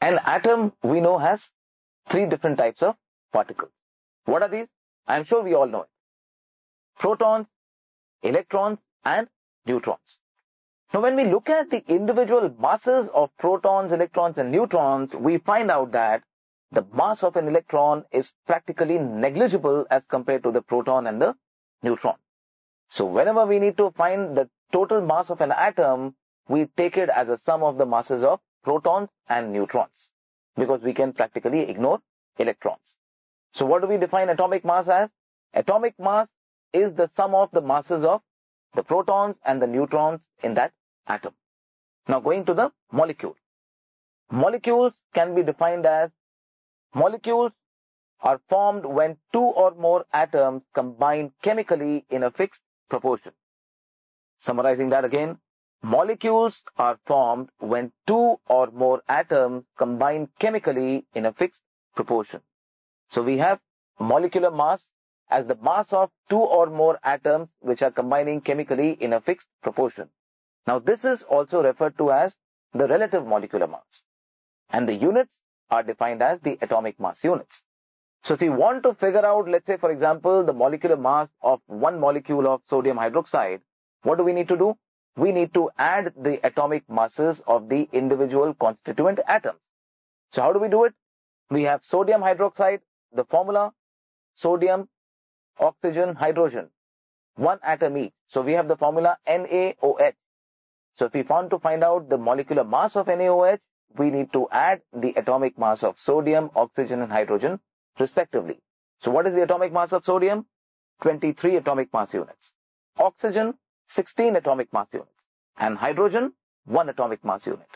An atom we know has three different types of particles. What are these? I'm sure we all know it. Protons, electrons, and neutrons. Now, when we look at the individual masses of protons, electrons, and neutrons, we find out that the mass of an electron is practically negligible as compared to the proton and the neutron. So, whenever we need to find the total mass of an atom, we take it as a sum of the masses of protons and neutrons, because we can practically ignore electrons. So, what do we define atomic mass as? Atomic mass is the sum of the masses of the protons and the neutrons in that atom. Now, going to the molecule. Molecules can be defined as molecules are formed when two or more atoms combine chemically in a fixed proportion. Summarizing that again, molecules are formed when two or more atoms combine chemically in a fixed proportion. So we have molecular mass as the mass of two or more atoms which are combining chemically in a fixed proportion. Now this is also referred to as the relative molecular mass. And the units are defined as the atomic mass units. So if you want to figure out, let's say for example, the molecular mass of one molecule of sodium hydroxide, what do we need to do? We need to add the atomic masses of the individual constituent atoms. So how do we do it? We have sodium hydroxide, the formula, sodium, oxygen, hydrogen, one atom each. So we have the formula NaOH. So if we want to find out the molecular mass of NaOH, we need to add the atomic mass of sodium, oxygen, and hydrogen respectively. So what is the atomic mass of sodium? 23 atomic mass units. Oxygen, 16 atomic mass units. And hydrogen, 1 atomic mass unit.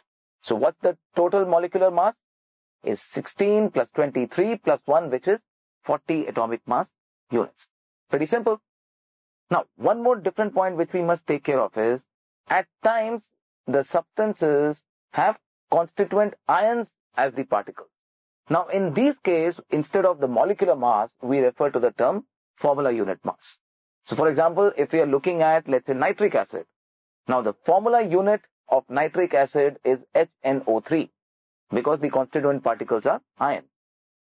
So what's the total molecular mass? Is 16 plus 23 plus 1, which is 40 atomic mass units. Pretty simple. Now, one more different point which we must take care of is, at times, the substances have constituent ions as the particles. Now, in these cases, instead of the molecular mass, we refer to the term formula unit mass. So, for example, if we are looking at, let's say, nitric acid. Now, the formula unit of nitric acid is HNO3 because the constituent particles are ions.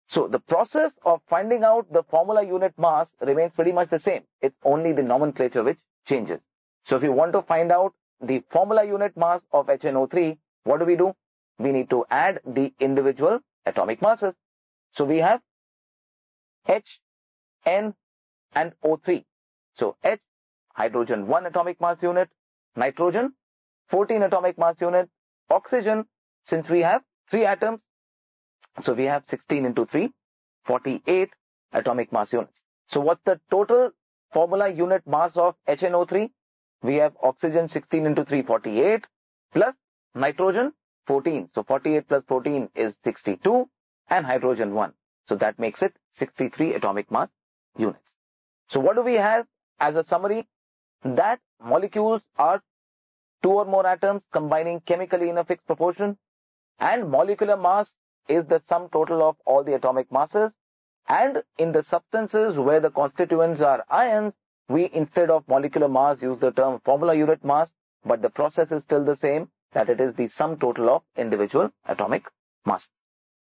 So, the process of finding out the formula unit mass remains pretty much the same. It's only the nomenclature which changes. So, if you want to find out the formula unit mass of HNO3, what do? We need to add the individual atomic masses. So, we have H, N, and O3. So, H, hydrogen 1 atomic mass unit, nitrogen 14 atomic mass unit, oxygen, since we have 3 atoms, so we have 16 into 3, 48 atomic mass units. So what's the total formula unit mass of HNO3? We have oxygen 16 into 3, 48, plus nitrogen 14. So 48 plus 14 is 62, and hydrogen 1. So that makes it 63 atomic mass units. So what do we have as a summary? That molecules are 2 or more atoms combining chemically in a fixed proportion, and molecular mass is the sum total of all the atomic masses. And in the substances where the constituents are ions, we instead of molecular mass use the term formula unit mass, but the process is still the same, that it is the sum total of individual atomic mass.